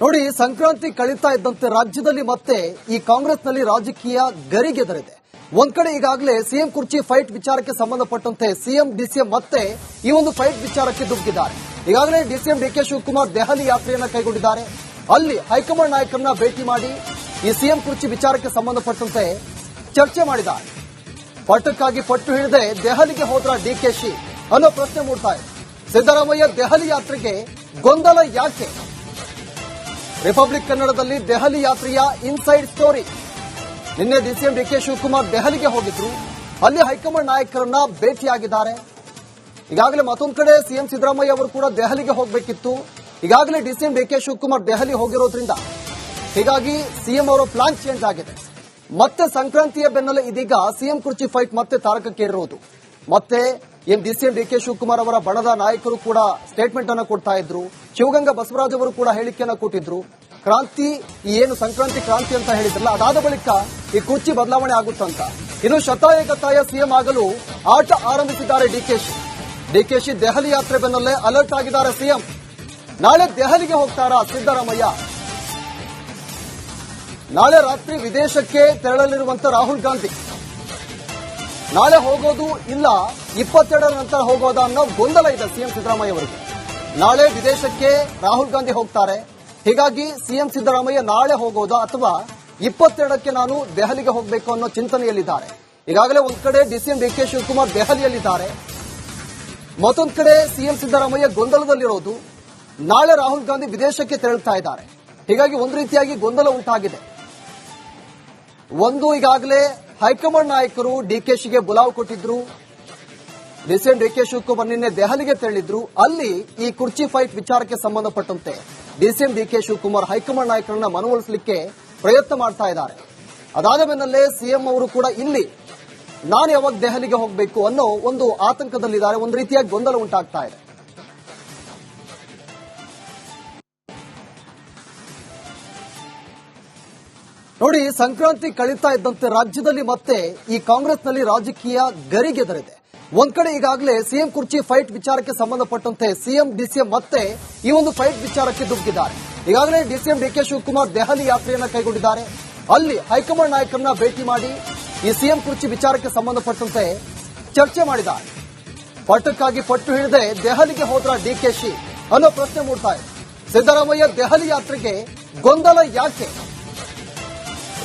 ನೋಡಿ, ಸಂಕ್ರಾಂತಿ ಕಳೀತಾ ಇದ್ದಂತೆ ರಾಜ್ಯದಲ್ಲಿ ಮತ್ತೆ ಈ ಕಾಂಗ್ರೆಸ್ನಲ್ಲಿ ರಾಜಕೀಯ ಗರಿಗೆದರಿದೆ. ಒಂದ್ ಕಡೆ ಈಗಾಗಲೇ ಸಿಎಂ ಕುರ್ಚಿ ಫೈಟ್ ವಿಚಾರಕ್ಕೆ ಸಂಬಂಧಪಟ್ಟಂತೆ ಸಿಎಂ ಡಿಸಿಎಂ ಮತ್ತೆ ಈ ಒಂದು ಫೈಟ್ ವಿಚಾರಕ್ಕೆ ದುಗ್ಗಿದ್ದಾರೆ. ಈಗಾಗಲೇ ಡಿಸಿಎಂ ಡಿಕೆ ಶಿವಕುಮಾರ್ ದೆಹಲಿ ಯಾತ್ರೆಯನ್ನ ಕೈಗೊಂಡಿದ್ದಾರೆ. ಅಲ್ಲಿ ಹೈಕಮಾಂಡ್ ನಾಯಕರನ್ನ ಭೇಟಿ ಮಾಡಿ ಈ ಸಿಎಂ ಕುರ್ಚಿ ವಿಚಾರಕ್ಕೆ ಸಂಬಂಧಪಟ್ಟಂತೆ ಚರ್ಚೆ ಮಾಡಿದ್ದಾರೆ. ಪಟ್ಟಕ್ಕಾಗಿ ಪಟ್ಟು ಹಿಡಿದೇ ದೆಹಲಿಗೆ ಹೋದ್ರ ಡಿಕೆಶಿ ಅನ್ನೋ ಪ್ರಶ್ನೆ ಮೂಡ್ತಾ ಇದೆ. ಸಿದ್ದರಾಮಯ್ಯ ದೆಹಲಿ ಯಾತ್ರೆಗೆ ಗೊಂದಲ ಯಾಕೆ? ರಿಪಬ್ಲಿಕ್ ಕನ್ನಡದಲ್ಲಿ ದೆಹಲಿ ಯಾತ್ರೆಯ ಇನ್ಸೈಡ್ ಸ್ಟೋರಿ. ನಿನ್ನೆ ಡಿಸಿಎಂ ಡಿಕೆ ಶಿವಕುಮಾರ್ ದೆಹಲಿಗೆ ಹೋಗಿದ್ರು. ಅಲ್ಲಿ ಹೈಕಮಾಂಡ್ ನಾಯಕರನ್ನ ಭೇಟಿಯಾಗಿದ್ದಾರೆ. ಈಗಾಗಲೇ ಮತ್ತೊಂದು ಕಡೆ ಸಿಎಂ ಸಿದ್ದರಾಮಯ್ಯ ಅವರು ಕೂಡ ದೆಹಲಿಗೆ ಹೋಗಬೇಕಿತ್ತು. ಈಗಾಗಲೇ ಡಿಸಿಎಂ ಡಿಕೆ ಶಿವಕುಮಾರ್ ದೆಹಲಿ ಹೋಗಿರೋದ್ರಿಂದ ಹೀಗಾಗಿ ಸಿಎಂ ಅವರ ಪ್ಲಾನ್ ಚೇಂಜ್ ಆಗಿದೆ. ಮತ್ತೆ ಸಂಕ್ರಾಂತಿಯ ಬೆನ್ನಲ್ಲೇ ಇದೀಗ ಸಿಎಂ ಕುರ್ಚಿ ಫೈಟ್ ಮತ್ತೆ ತಾರಕಕ್ಕೇರಿರೋದು. ಮತ್ತೆ ಡಿಸಿಎಂ ಡಿಕೆ ಶಿವಕುಮಾರ್ ಅವರ ಬಣದ ನಾಯಕರು ಕೂಡ ಸ್ಟೇಟ್ಮೆಂಟ್ ಅನ್ನು ಕೊಡ್ತಾ ಇದ್ರು. ಶಿವಗಂಗಾ ಬಸವರಾಜ್ ಅವರು ಕೂಡ ಹೇಳಿಕೆಯನ್ನ ಕೊಟ್ಟಿದ್ರು. ಕ್ರಾಂತಿ ಏನು ಸಂಕ್ರಾಂತಿ ಕ್ರಾಂತಿ ಅಂತ ಹೇಳಿದ್ರಲ್ಲ, ಅದಾದ ಬಳಿಕ ಈ ಕುರ್ಚಿ ಬದಲಾವಣೆ ಆಗುತ್ತಂತ. ಇನ್ನು ಶತಾಯಗತಾಯ ಸಿಎಂ ಆಗಲು ಆಟ ಆರಂಭಿಸಿದ್ದಾರೆ ಡಿಕೆಶಿ. ದೆಹಲಿ ಯಾತ್ರೆ ಬೆನ್ನಲ್ಲೇ ಅಲರ್ಟ್ ಆಗಿದ್ದಾರೆ ಸಿಎಂ. ನಾಳೆ ದೆಹಲಿಗೆ ಹೋಗ್ತಾರಾ ಸಿದ್ದರಾಮಯ್ಯ? ನಾಳೆ ರಾತ್ರಿ ವಿದೇಶಕ್ಕೆ ತೆರಳಲಿರುವಂತ ರಾಹುಲ್ ಗಾಂಧಿ ನಾಳೆ ಹೋಗೋದು ಇಲ್ಲ 22ರ ನಂತರ ಹೋಗೋದಾ ಅನ್ನೋ ಗೊಂದಲ ಇದೆ ಸಿಎಂ ಸಿದ್ದರಾಮಯ್ಯ ಅವರಿಗೆ. ನಾಳೆ ವಿದೇಶಕ್ಕೆ ರಾಹುಲ್ ಗಾಂಧಿ ಹೋಗ್ತಾರೆ. ಹೀಗಾಗಿ ಸಿಎಂ ಸಿದ್ದರಾಮಯ್ಯ ನಾಳೆ ಹೋಗೋದಾ ಅಥವಾ 22ಕ್ಕೆ ನಾನು ದೆಹಲಿಗೆ ಹೋಗಬೇಕು ಅನ್ನೋ ಚಿಂತನೆಯಲ್ಲಿದ್ದಾರೆ. ಈಗಾಗಲೇ ಒಂದ್ ಕಡೆ ಡಿಸಿಎಂ ಡಿಕೆ ಶಿವಕುಮಾರ್ ದೆಹಲಿಯಲ್ಲಿದ್ದಾರೆ. ಮತ್ತೊಂದು ಕಡೆ ಸಿಎಂ ಸಿದ್ದರಾಮಯ್ಯ ಗೊಂದಲದಲ್ಲಿರೋದು. ನಾಳೆ ರಾಹುಲ್ ಗಾಂಧಿ ವಿದೇಶಕ್ಕೆ ತೆರಳುತ್ತಾ ಇದ್ದಾರೆ. ಹೀಗಾಗಿ ಒಂದು ರೀತಿಯಾಗಿ ಗೊಂದಲ ಉಂಟಾಗಿದೆ. ಒಂದು, ಈಗಾಗಲೇ ಹೈಕಮಾಂಡ್ ನಾಯಕರು ಡಿಕೆಶಿಗೆ ಬುಲಾವ್ ಕೊಟ್ಟಿದ್ರು. ಡಿಸಿಎಂ ಡಿಕೆ ಶಿವಕುಮಾರ್ ನಿನ್ನೆ ದೆಹಲಿಗೆ ತೆರಳಿದ್ರು. ಅಲ್ಲಿ ಈ ಕುರ್ಚಿ ಫೈಟ್ ವಿಚಾರಕ್ಕೆ ಸಂಬಂಧಪಟ್ಟಂತೆ ಡಿಸಿಎಂ ಡಿಕೆ ಶಿವಕುಮಾರ್ ಹೈಕಮಾಂಡ್ ನಾಯಕರನ್ನ ಮನವೊಲಿಸಲಿಕ್ಕೆ ಪ್ರಯತ್ನ ಮಾಡ್ತಾ ಇದ್ದಾರೆ. ಅದಾದ ಬೆನ್ನಲ್ಲೇ ಸಿಎಂ ಅವರು ಕೂಡ ಇಲ್ಲಿ ನಾನು ಯಾವಾಗ ದೆಹಲಿಗೆ ಹೋಗಬೇಕು ಅನ್ನೋ ಒಂದು ಆತಂಕದಲ್ಲಿದ್ದಾರೆ. ಒಂದು ರೀತಿಯಾಗಿ ಗೊಂದಲ ಉಂಟಾಗ್ತಾ ಇದೆ. ನೋಡಿ, ಸಂಕ್ರಾಂತಿ ಕಳೀತಾ ಇದ್ದಂತೆ ರಾಜ್ಯದಲ್ಲಿ ಮತ್ತೆ ಈ ಕಾಂಗ್ರೆಸ್ನಲ್ಲಿ ರಾಜಕೀಯ ಗರಿಗೆದರಿದೆ. ಒಂದ್ ಕಡೆ ಈಗಾಗಲೇ ಸಿಎಂ ಕುರ್ಚಿ ಫೈಟ್ ವಿಚಾರಕ್ಕೆ ಸಂಬಂಧಪಟ್ಟಂತೆ ಸಿಎಂ ಡಿಸಿಎಂ ಮತ್ತೆ ಈ ಒಂದು ಫೈಟ್ ವಿಚಾರಕ್ಕೆ ದುಗ್ಗಿದ್ದಾರೆ. ಈಗಾಗಲೇ ಡಿಸಿಎಂ ಡಿಕೆ ಶಿವಕುಮಾರ್ ದೆಹಲಿ ಯಾತ್ರೆಯನ್ನ ಕೈಗೊಂಡಿದ್ದಾರೆ. ಅಲ್ಲಿ ಹೈಕಮಾಂಡ್ ನಾಯಕರನ್ನ ಭೇಟಿ ಮಾಡಿ ಈ ಸಿಎಂ ಕುರ್ಚಿ ವಿಚಾರಕ್ಕೆ ಸಂಬಂಧಪಟ್ಟಂತೆ ಚರ್ಚೆ ಮಾಡಿದ್ದಾರೆ. ಪಟ್ಟಕ್ಕಾಗಿ ಪಟ್ಟು ಹಿಡಿದೇ ದೆಹಲಿಗೆ ಹೋದ್ರ ಡಿಕೆಶಿ ಅನ್ನೋ ಪ್ರಶ್ನೆ ಮೂಡ್ತಾ ಇದೆ. ಸಿದ್ದರಾಮಯ್ಯ ದೆಹಲಿ ಯಾತ್ರೆಗೆ ಗೊಂದಲ ಯಾಕೆ?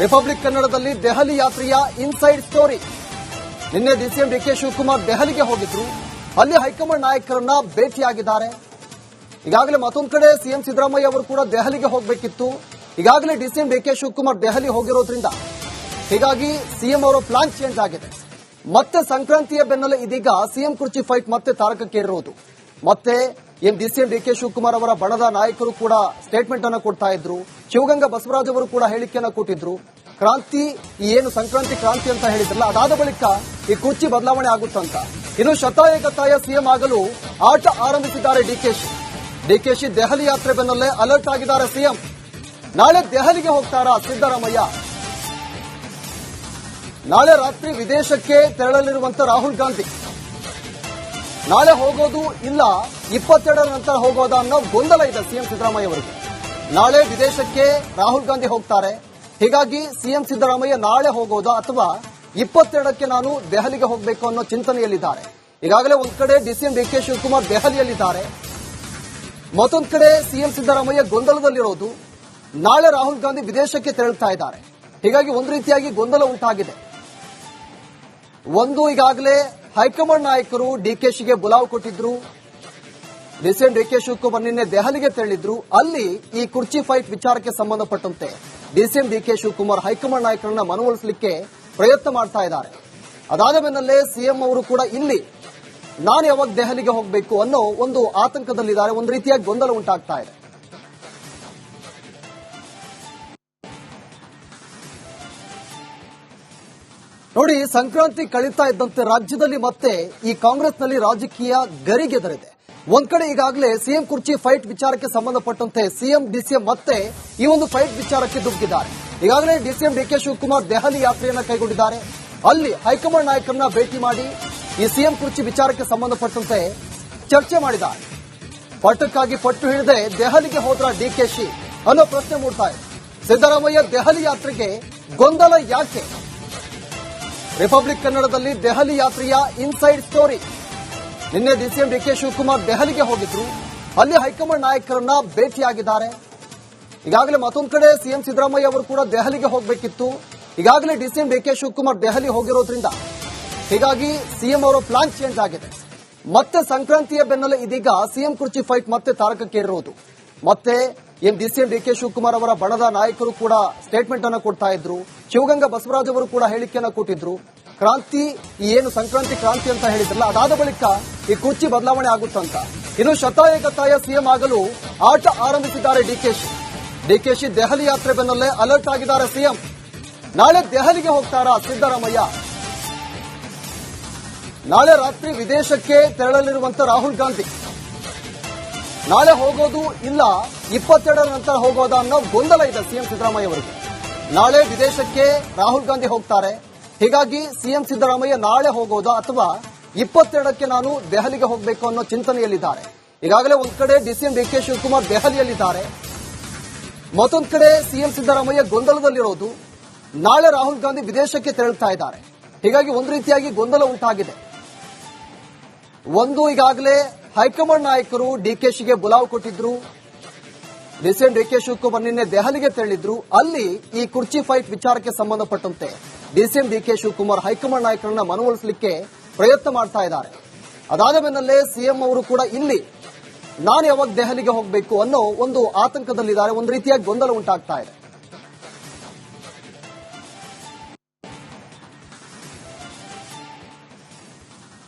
ರಿಪಬ್ಲಿಕ್ ಕನ್ನಡದಲ್ಲಿ ದೆಹಲಿ ಯಾತ್ರೆಯ ಇನ್ಸೈಡ್ ಸ್ಟೋರಿ. ನಿನ್ನೆ ಡಿಸಿಎಂ ಡಿಕೆ ಶಿವಕುಮಾರ್ ದೆಹಲಿಗೆ ಹೋಗಿದ್ರು. ಅಲ್ಲಿ ಹೈಕಮಾಂಡ್ ನಾಯಕರನ್ನ ಭೇಟಿಯಾಗಿದ್ದಾರೆ. ಈಗಾಗಲೇ ಮತ್ತೊಂದು ಕಡೆ ಸಿಎಂ ಸಿದ್ದರಾಮಯ್ಯ ಅವರು ಕೂಡ ದೆಹಲಿಗೆ ಹೋಗಬೇಕಿತ್ತು. ಈಗಾಗಲೇ ಡಿಸಿಎಂ ಡಿಕೆ ಶಿವಕುಮಾರ್ ದೆಹಲಿ ಹೋಗಿರೋದ್ರಿಂದ ಹೀಗಾಗಿ ಸಿಎಂ ಅವರ ಪ್ಲಾನ್ ಚೇಂಜ್ ಆಗಿದೆ. ಮತ್ತೆ ಸಂಕ್ರಾಂತಿಯ ಬೆನ್ನಲ್ಲೇ ಇದೀಗ ಸಿಎಂ ಕುರ್ಚಿ ಫೈಟ್ ಮತ್ತೆ ತಾರಕಕ್ಕೇರಿರೋದು. ಮತ್ತೆ ಡಿಸಿಎಂ ಡಿಕೆ ಶಿವಕುಮಾರ್ ಅವರ ಬಣದ ನಾಯಕರು ಕೂಡ ಸ್ಟೇಟ್ಮೆಂಟ್ ಅನ್ನು ಕೊಡ್ತಾ ಇದ್ರು. ಶಿವಗಂಗಾ ಬಸವರಾಜ್ ಅವರು ಕೂಡ ಹೇಳಿಕೆಯನ್ನ ಕೊಟ್ಟಿದ್ರು. ಕ್ರಾಂತಿ ಏನು ಸಂಕ್ರಾಂತಿ ಕ್ರಾಂತಿ ಅಂತ ಹೇಳಿದ್ರಲ್ಲ, ಅದಾದ ಬಳಿಕ ಈ ಕುರ್ಚಿ ಬದಲಾವಣೆ ಆಗುತ್ತಂತ. ಇನ್ನು ಶತಾಯಗತಾಯ ಸಿಎಂ ಆಗಲು ಆಟ ಆರಂಭಿಸಿದ್ದಾರೆ ಡಿಕೆಶಿ. ದೆಹಲಿ ಯಾತ್ರೆ ಬೆನ್ನಲ್ಲೇ ಅಲರ್ಟ್ ಆಗಿದ್ದಾರೆ ಸಿಎಂ. ನಾಳೆ ದೆಹಲಿಗೆ ಹೋಗ್ತಾರಾ ಸಿದ್ದರಾಮಯ್ಯ? ನಾಳೆ ರಾತ್ರಿ ವಿದೇಶಕ್ಕೆ ತೆರಳಲಿರುವಂತ ರಾಹುಲ್ ಗಾಂಧಿ ನಾಳೆ ಹೋಗೋದು ಇಲ್ಲ 22ರ ನಂತರ ಹೋಗೋದಾ ಅನ್ನೋ ಗೊಂದಲ ಇದೆ ಸಿಎಂ ಸಿದ್ದರಾಮಯ್ಯ ಅವರಿಗೆ. ನಾಳೆ ವಿದೇಶಕ್ಕೆ ರಾಹುಲ್ ಗಾಂಧಿ ಹೋಗ್ತಾರೆ. ಹೀಗಾಗಿ ಸಿಎಂ ಸಿದ್ದರಾಮಯ್ಯ ನಾಳೆ ಹೋಗೋದಾ ಅಥವಾ 22ಕ್ಕೆ ನಾನು ದೆಹಲಿಗೆ ಹೋಗಬೇಕು ಅನ್ನೋ ಚಿಂತನೆಯಲ್ಲಿದ್ದಾರೆ. ಈಗಾಗಲೇ ಒಂದ್ ಕಡೆ ಡಿಸಿಎಂ ಡಿಕೆ ಶಿವಕುಮಾರ್ ದೆಹಲಿಯಲ್ಲಿದ್ದಾರೆ. ಮತ್ತೊಂದು ಕಡೆ ಸಿಎಂ ಸಿದ್ದರಾಮಯ್ಯ ಗೊಂದಲದಲ್ಲಿರೋದು. ನಾಳೆ ರಾಹುಲ್ ಗಾಂಧಿ ವಿದೇಶಕ್ಕೆ ತೆರಳುತ್ತಾ ಇದ್ದಾರೆ. ಹೀಗಾಗಿ ಒಂದು ರೀತಿಯಾಗಿ ಗೊಂದಲ ಉಂಟಾಗಿದೆ. ಒಂದು, ಈಗಾಗಲೇ ಹೈಕಮಾಂಡ್ ನಾಯಕರು ಡಿಕೆಶಿಗೆ ಬುಲಾವ್ ಕೊಟ್ಟಿದ್ರು. ಡಿಸಿಎಂ ಡಿಕೆ ಶಿವಕುಮಾರ್ ನಿನ್ನೆ ದೆಹಲಿಗೆ ತೆರಳಿದ್ರು. ಅಲ್ಲಿ ಈ ಕುರ್ಚಿ ಫೈಟ್ ವಿಚಾರಕ್ಕೆ ಸಂಬಂಧಪಟ್ಟಂತೆ ಡಿಸಿಎಂ ಡಿಕೆ ಶಿವಕುಮಾರ್ ಹೈಕಮಾಂಡ್ ನಾಯಕರನ್ನ ಮನವೊಲಿಸಲಿಕ್ಕೆ ಪ್ರಯತ್ನ ಮಾಡ್ತಾ ಇದ್ದಾರೆ. ಅದಾದ ಬೆನ್ನಲ್ಲೇ ಸಿಎಂ ಅವರು ಕೂಡ ಇಲ್ಲಿ ನಾನು ಯಾವಾಗ ದೆಹಲಿಗೆ ಹೋಗಬೇಕು ಅನ್ನೋ ಒಂದು ಆತಂಕದಲ್ಲಿದ್ದಾರೆ. ಒಂದು ರೀತಿಯಾಗಿ ಗೊಂದಲ ಉಂಟಾಗ್ತಾ ಇದೆ. ನೋಡಿ, ಸಂಕ್ರಾಂತಿ ಕಳೀತಾ ಇದ್ದಂತೆ ರಾಜ್ಯದಲ್ಲಿ ಮತ್ತೆ ಈ ಕಾಂಗ್ರೆಸ್ನಲ್ಲಿ ರಾಜಕೀಯ ಗರಿಗೆದರಿದೆ. ಒಂದ್ ಕಡೆ ಈಗಾಗಲೇ ಸಿಎಂ ಕುರ್ಚಿ ಫೈಟ್ ವಿಚಾರಕ್ಕೆ ಸಂಬಂಧಪಟ್ಟಂತೆ ಸಿಎಂ ಡಿಸಿಎಂ ಮತ್ತೆ ಈ ಒಂದು ಫೈಟ್ ವಿಚಾರಕ್ಕೆ ದುಗ್ಗಿದ್ದಾರೆ. ಈಗಾಗಲೇ ಡಿಸಿಎಂ ಡಿಕೆ ಶಿವಕುಮಾರ್ ದೆಹಲಿ ಯಾತ್ರೆಯನ್ನ ಕೈಗೊಂಡಿದ್ದಾರೆ. ಅಲ್ಲಿ ಹೈಕಮಾಂಡ್ ನಾಯಕರನ್ನ ಭೇಟಿ ಮಾಡಿ ಈ ಸಿಎಂ ಕುರ್ಚಿ ವಿಚಾರಕ್ಕೆ ಸಂಬಂಧಪಟ್ಟಂತೆ ಚರ್ಚೆ ಮಾಡಿದ್ದಾರೆ. ಪಟ್ಟಕ್ಕಾಗಿ ಪಟ್ಟು ಹಿಡಿದೇ ದೆಹಲಿಗೆ ಹೋದ್ರ ಡಿಕೆಶಿ ಅನ್ನೋ ಪ್ರಶ್ನೆ ಮೂಡ್ತಾ ಇದೆ. ಸಿದ್ದರಾಮಯ್ಯ ದೆಹಲಿ ಯಾತ್ರೆಗೆ ಗೊಂದಲ ಯಾಕೆ? ರಿಪಬ್ಲಿಕ್ ಕನ್ನಡದಲ್ಲಿ ದೆಹಲಿ ಯಾತ್ರೆಯ ಇನ್ಸೈಡ್ ಸ್ಟೋರಿ. ನಿನ್ನೆ ಡಿಸಿಎಂ ಡಿಕೆ ಶಿವಕುಮಾರ್ ದೆಹಲಿಗೆ ಹೋಗಿದ್ರು. ಅಲ್ಲಿ ಹೈಕಮಾಂಡ್ ನಾಯಕರನ್ನ ಭೇಟಿಯಾಗಿದ್ದಾರೆ. ಈಗಾಗಲೇ ಮತ್ತೊಂದು ಕಡೆ ಸಿಎಂ ಸಿದ್ದರಾಮಯ್ಯ ಅವರು ಕೂಡ ದೆಹಲಿಗೆ ಹೋಗಬೇಕಿತ್ತು. ಈಗಾಗಲೇ ಡಿಸಿಎಂ ಡಿಕೆ ಶಿವಕುಮಾರ್ ದೆಹಲಿ ಹೋಗಿರೋದ್ರಿಂದ ಹೀಗಾಗಿ ಸಿಎಂ ಅವರ ಪ್ಲಾನ್ ಚೇಂಜ್ ಆಗಿದೆ. ಮತ್ತೆ ಸಂಕ್ರಾಂತಿಯ ಬೆನ್ನಲ್ಲೇ ಇದೀಗ ಸಿಎಂ ಕುರ್ಚಿ ಫೈಟ್ ಮತ್ತೆ ತಾರಕಕ್ಕೇರಿರೋದು. ಮತ್ತೆ ಡಿಸಿಎಂ ಡಿಕೆ ಶಿವಕುಮಾರ್ ಅವರ ಬಣದ ನಾಯಕರು ಕೂಡ ಸ್ಟೇಟ್ಮೆಂಟ್ ಅನ್ನು ಕೊಡ್ತಾ ಇದ್ರು. ಶಿವಗಂಗಾ ಬಸವರಾಜ್ ಅವರು ಕೂಡ ಹೇಳಿಕೆಯನ್ನ ಕೊಟ್ಟಿದ್ರು. ಕ್ರಾಂತಿ ಏನು ಸಂಕ್ರಾಂತಿ ಕ್ರಾಂತಿ ಅಂತ ಹೇಳಿದ್ರಲ್ಲ, ಅದಾದ ಬಳಿಕ ಈ ಕುರ್ಚಿ ಬದಲಾವಣೆ ಆಗುತ್ತಂತ. ಇನ್ನು ಶತಾಯಗತಾಯ ಸಿಎಂ ಆಗಲು ಆಟ ಆರಂಭಿಸಿದ್ದಾರೆ ಡಿಕೆಶಿ. ದೆಹಲಿ ಯಾತ್ರೆ ಬೆನ್ನಲ್ಲೇ ಅಲರ್ಟ್ ಆಗಿದ್ದಾರೆ ಸಿಎಂ. ನಾಳೆ ದೆಹಲಿಗೆ ಹೋಗ್ತಾರಾ ಸಿದ್ದರಾಮಯ್ಯ? ನಾಳೆ ರಾತ್ರಿ ವಿದೇಶಕ್ಕೆ ತೆರಳಲಿರುವಂತ ರಾಹುಲ್ ಗಾಂಧಿ ನಾಳೆ ಹೋಗೋದು ಇಲ್ಲ 22ರ ನಂತರ ಹೋಗೋದಾ ಅನ್ನೋ ಗೊಂದಲ ಇದೆ ಸಿಎಂ ಸಿದ್ದರಾಮಯ್ಯ ಅವರಿಗೆ. ನಾಳೆ ವಿದೇಶಕ್ಕೆ ರಾಹುಲ್ ಗಾಂಧಿ ಹೋಗ್ತಾರೆ. ಹೀಗಾಗಿ ಸಿಎಂ ಸಿದ್ದರಾಮಯ್ಯ ನಾಳೆ ಹೋಗೋದಾ ಅಥವಾ 22ಕ್ಕೆ ನಾನು ದೆಹಲಿಗೆ ಹೋಗಬೇಕು ಅನ್ನೋ ಚಿಂತನೆಯಲ್ಲಿದ್ದಾರೆ. ಈಗಾಗಲೇ ಒಂದ್ ಕಡೆ ಡಿಸಿಎಂ ಡಿಕೆ ಶಿವಕುಮಾರ್ ದೆಹಲಿಯಲ್ಲಿದ್ದಾರೆ, ಮತ್ತೊಂದು ಕಡೆ ಸಿಎಂ ಸಿದ್ದರಾಮಯ್ಯ ಗೊಂದಲದಲ್ಲಿರೋದು. ನಾಳೆ ರಾಹುಲ್ ಗಾಂಧಿ ವಿದೇಶಕ್ಕೆ ತೆರಳುತ್ತಾ ಇದ್ದಾರೆ. ಹೀಗಾಗಿ ಒಂದು ರೀತಿಯಾಗಿ ಗೊಂದಲ ಉಂಟಾಗಿದೆ. ಒಂದು, ಈಗಾಗಲೇ ಹೈಕಮಾಂಡ್ ನಾಯಕರು ಡಿಕೆಶಿಗೆ ಬುಲಾವ್ ಕೊಟ್ಟಿದ್ರು. ಡಿಸಿಎಂ ಡಿಕೆ ಶಿವಕುಮಾರ್ ನಿನ್ನೆ ದೆಹಲಿಗೆ ತೆರಳಿದ್ರು. ಅಲ್ಲಿ ಈ ಕುರ್ಚಿ ಫೈಟ್ ವಿಚಾರಕ್ಕೆ ಸಂಬಂಧಪಟ್ಟಂತೆ ಡಿಸಿಎಂ ಡಿಕೆ ಶಿವಕುಮಾರ್ ಹೈಕಮಾಂಡ್ ನಾಯಕರನ್ನ ಮನವೊಲಿಸಲಿಕ್ಕೆ ಪ್ರಯತ್ನ ಮಾಡ್ತಾ ಇದ್ದಾರೆ. ಅದಾದ ಬೆನ್ನಲ್ಲೇ ಸಿಎಂ ಅವರು ಕೂಡ ಇಲ್ಲಿ ನಾನು ಯಾವಾಗ ದೆಹಲಿಗೆ ಹೋಗಬೇಕು ಅನ್ನೋ ಒಂದು ಆತಂಕದಲ್ಲಿದ್ದಾರೆ. ಒಂದು ರೀತಿಯಾಗಿ ಗೊಂದಲ ಉಂಟಾಗ್ತಾ ಇದೆ.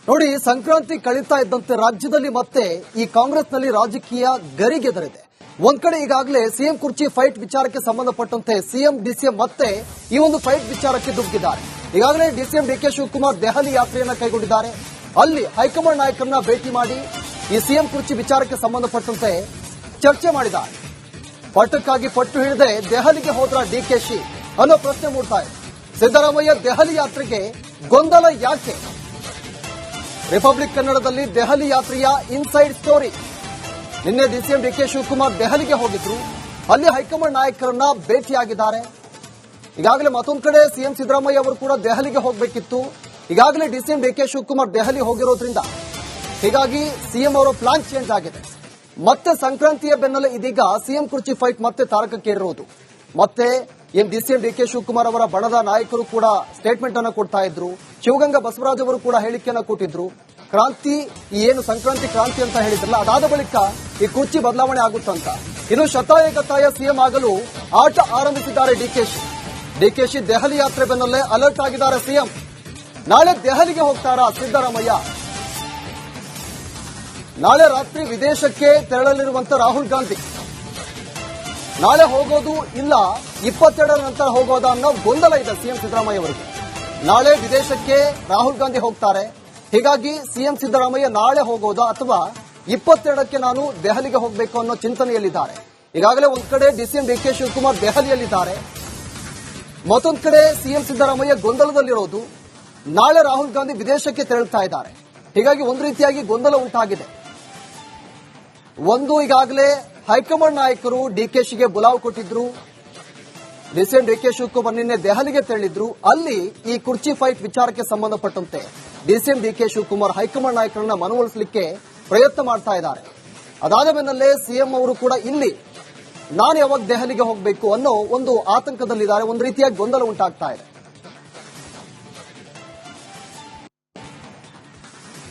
ನೋಡಿ, ಸಂಕ್ರಾಂತಿ ಕಳೀತಾ ಇದ್ದಂತೆ ರಾಜ್ಯದಲ್ಲಿ ಮತ್ತೆ ಈ ಕಾಂಗ್ರೆಸ್ನಲ್ಲಿ ರಾಜಕೀಯ ಗರಿಗೆದರಿದೆ. ಒಂದ್ ಕಡೆ ಈಗಾಗಲೇ ಸಿಎಂ ಕುರ್ಚಿ ಫೈಟ್ ವಿಚಾರಕ್ಕೆ ಸಂಬಂಧಪಟ್ಟಂತೆ ಸಿಎಂ ಡಿಸಿಎಂ ಮತ್ತೆ ಈ ಒಂದು ಫೈಟ್ ವಿಚಾರಕ್ಕೆ ದುಗ್ಗಿದ್ದಾರೆ. ಈಗಾಗಲೇ ಡಿಸಿಎಂ ಡಿಕೆ ಶಿವಕುಮಾರ್ ದೆಹಲಿ ಯಾತ್ರೆಯನ್ನ ಕೈಗೊಂಡಿದ್ದಾರೆ. ಅಲ್ಲಿ ಹೈಕಮಾಂಡ್ ನಾಯಕರನ್ನ ಭೇಟಿ ಮಾಡಿ ಈ ಸಿಎಂ ಕುರ್ಚಿ ವಿಚಾರಕ್ಕೆ ಸಂಬಂಧಪಟ್ಟಂತೆ ಚರ್ಚೆ ಮಾಡಿದ್ದಾರೆ. ಪಟ್ಟಕ್ಕಾಗಿ ಪಟ್ಟು ಹಿಡಿದೇ ದೆಹಲಿಗೆ ಹೋದ್ರ ಡಿಕೆಶಿ ಅನ್ನೋ ಪ್ರಶ್ನೆ ಮೂಡ್ತಾ ಇದೆ. ಸಿದ್ದರಾಮಯ್ಯ ದೆಹಲಿ ಯಾತ್ರೆಗೆ ಗೊಂದಲ ಯಾಕೆ? ರಿಪಬ್ಲಿಕ್ ಕನ್ನಡದಲ್ಲಿ ದೆಹಲಿ ಯಾತ್ರೆಯ ಇನ್ಸೈಡ್ ಸ್ಟೋರಿ. ನಿನ್ನೆ ಡಿಸಿಎಂ ಡಿಕೆ ಶಿವಕುಮಾರ್ ದೆಹಲಿಗೆ ಹೋಗಿದ್ರು. ಅಲ್ಲಿ ಹೈಕಮಾಂಡ್ ನಾಯಕರನ್ನ ಭೇಟಿಯಾಗಿದ್ದಾರೆ. ಈಗಾಗಲೇ ಮತ್ತೊಂದು ಕಡೆ ಸಿಎಂ ಸಿದ್ದರಾಮಯ್ಯ ಅವರು ಕೂಡ ದೆಹಲಿಗೆ ಹೋಗಬೇಕಿತ್ತು. ಈಗಾಗಲೇ ಡಿಸಿಎಂ ಡಿಕೆ ಶಿವಕುಮಾರ್ ದೆಹಲಿ ಹೋಗಿರೋದ್ರಿಂದ ಹೀಗಾಗಿ ಸಿಎಂ ಅವರ ಪ್ಲಾನ್ ಚೇಂಜ್ ಆಗಿದೆ. ಮತ್ತೆ ಸಂಕ್ರಾಂತಿಯ ಬೆನ್ನಲ್ಲೇ ಇದೀಗ ಸಿಎಂ ಕುರ್ಚಿ ಫೈಟ್ ಮತ್ತೆ ತಾರಕಕ್ಕೇರಿರೋದು. ಮತ್ತೆ ಡಿಸಿಎಂ ಡಿಕೆ ಶಿವಕುಮಾರ್ ಅವರ ಬಣದ ನಾಯಕರು ಕೂಡ ಸ್ಟೇಟ್ಮೆಂಟ್ ಅನ್ನು ಕೊಡ್ತಾ ಇದ್ರು. ಶಿವಗಂಗಾ ಬಸವರಾಜ್ ಅವರು ಕೂಡ ಹೇಳಿಕೆಯನ್ನ ಕೊಟ್ಟಿದ್ರು. ಕ್ರಾಂತಿ ಏನು ಸಂಕ್ರಾಂತಿ ಕ್ರಾಂತಿ ಅಂತ ಹೇಳಿದ್ರಲ್ಲ, ಅದಾದ ಬಳಿಕ ಈ ಕುರ್ಚಿ ಬದಲಾವಣೆ ಆಗುತ್ತಂತ. ಇನ್ನು ಶತಾಯಗತಾಯ ಸಿಎಂ ಆಗಲು ಆಟ ಆರಂಭಿಸಿದ್ದಾರೆ ಡಿಕೆಶಿ. ದೆಹಲಿ ಯಾತ್ರೆ ಬೆನ್ನಲ್ಲೇ ಅಲರ್ಟ್ ಆಗಿದ್ದಾರೆ ಸಿಎಂ. ನಾಳೆ ದೆಹಲಿಗೆ ಹೋಗ್ತಾರಾ ಸಿದ್ದರಾಮಯ್ಯ? ನಾಳೆ ರಾತ್ರಿ ವಿದೇಶಕ್ಕೆ ತೆರಳಲಿರುವಂತ ರಾಹುಲ್ ಗಾಂಧಿ ನಾಳೆ ಹೋಗೋದು ಇಲ್ಲ 22ರ ನಂತರ ಹೋಗೋದಾ ಅನ್ನೋ ಗೊಂದಲ ಇದೆ ಸಿಎಂ ಸಿದ್ದರಾಮಯ್ಯ ಅವರಿಗೆ. ನಾಳೆ ವಿದೇಶಕ್ಕೆ ರಾಹುಲ್ ಗಾಂಧಿ ಹೋಗ್ತಾರೆ. ಹೀಗಾಗಿ ಸಿಎಂ ಸಿದ್ದರಾಮಯ್ಯ ನಾಳೆ ಹೋಗೋದಾ ಅಥವಾ 22ಕ್ಕೆ ನಾನು ದೆಹಲಿಗೆ ಹೋಗಬೇಕು ಅನ್ನೋ ಚಿಂತನೆಯಲ್ಲಿದ್ದಾರೆ. ಈಗಾಗಲೇ ಒಂದ್ ಕಡೆ ಡಿಸಿಎಂ ಡಿಕೆ ಶಿವಕುಮಾರ್ ದೆಹಲಿಯಲ್ಲಿದ್ದಾರೆ, ಮತ್ತೊಂದು ಕಡೆ ಸಿಎಂ ಸಿದ್ದರಾಮಯ್ಯ ಗೊಂದಲದಲ್ಲಿರೋದು. ನಾಳೆ ರಾಹುಲ್ ಗಾಂಧಿ ವಿದೇಶಕ್ಕೆ ತೆರಳುತ್ತಾ ಇದ್ದಾರೆ. ಹೀಗಾಗಿ ಒಂದು ರೀತಿಯಾಗಿ ಗೊಂದಲ ಉಂಟಾಗಿದೆ. ಒಂದು, ಈಗಾಗಲೇ ಹೈಕಮಾಂಡ್ ನಾಯಕರು ಡಿಕೆಶಿಗೆ ಬುಲಾವ್ ಕೊಟ್ಟಿದ್ರು. ಡಿಸಿಎಂ ಡಿಕೆ ಶಿವಕುಮಾರ್ ನಿನ್ನೆ ದೆಹಲಿಗೆ ತೆರಳಿದ್ರು. ಅಲ್ಲಿ ಈ ಕುರ್ಚಿ ಫೈಟ್ ವಿಚಾರಕ್ಕೆ ಸಂಬಂಧಪಟ್ಟಂತೆ ಡಿಸಿಎಂ ಡಿಕೆ ಶಿವಕುಮಾರ್ ಹೈಕಮಾಂಡ್ ನಾಯಕರನ್ನ ಮನವೊಲಿಸಲಿಕ್ಕೆ ಪ್ರಯತ್ನ ಮಾಡ್ತಾ ಇದ್ದಾರೆ. ಅದಾದ ಬೆನ್ನಲ್ಲೇ ಸಿಎಂ ಅವರು ಕೂಡ ಇಲ್ಲಿ ನಾನು ಯಾವಾಗ ದೆಹಲಿಗೆ ಹೋಗಬೇಕು ಅನ್ನೋ ಒಂದು ಆತಂಕದಲ್ಲಿದ್ದಾರೆ. ಒಂದು ರೀತಿಯಾಗಿ ಗೊಂದಲ ಉಂಟಾಗ್ತಾ ಇದೆ.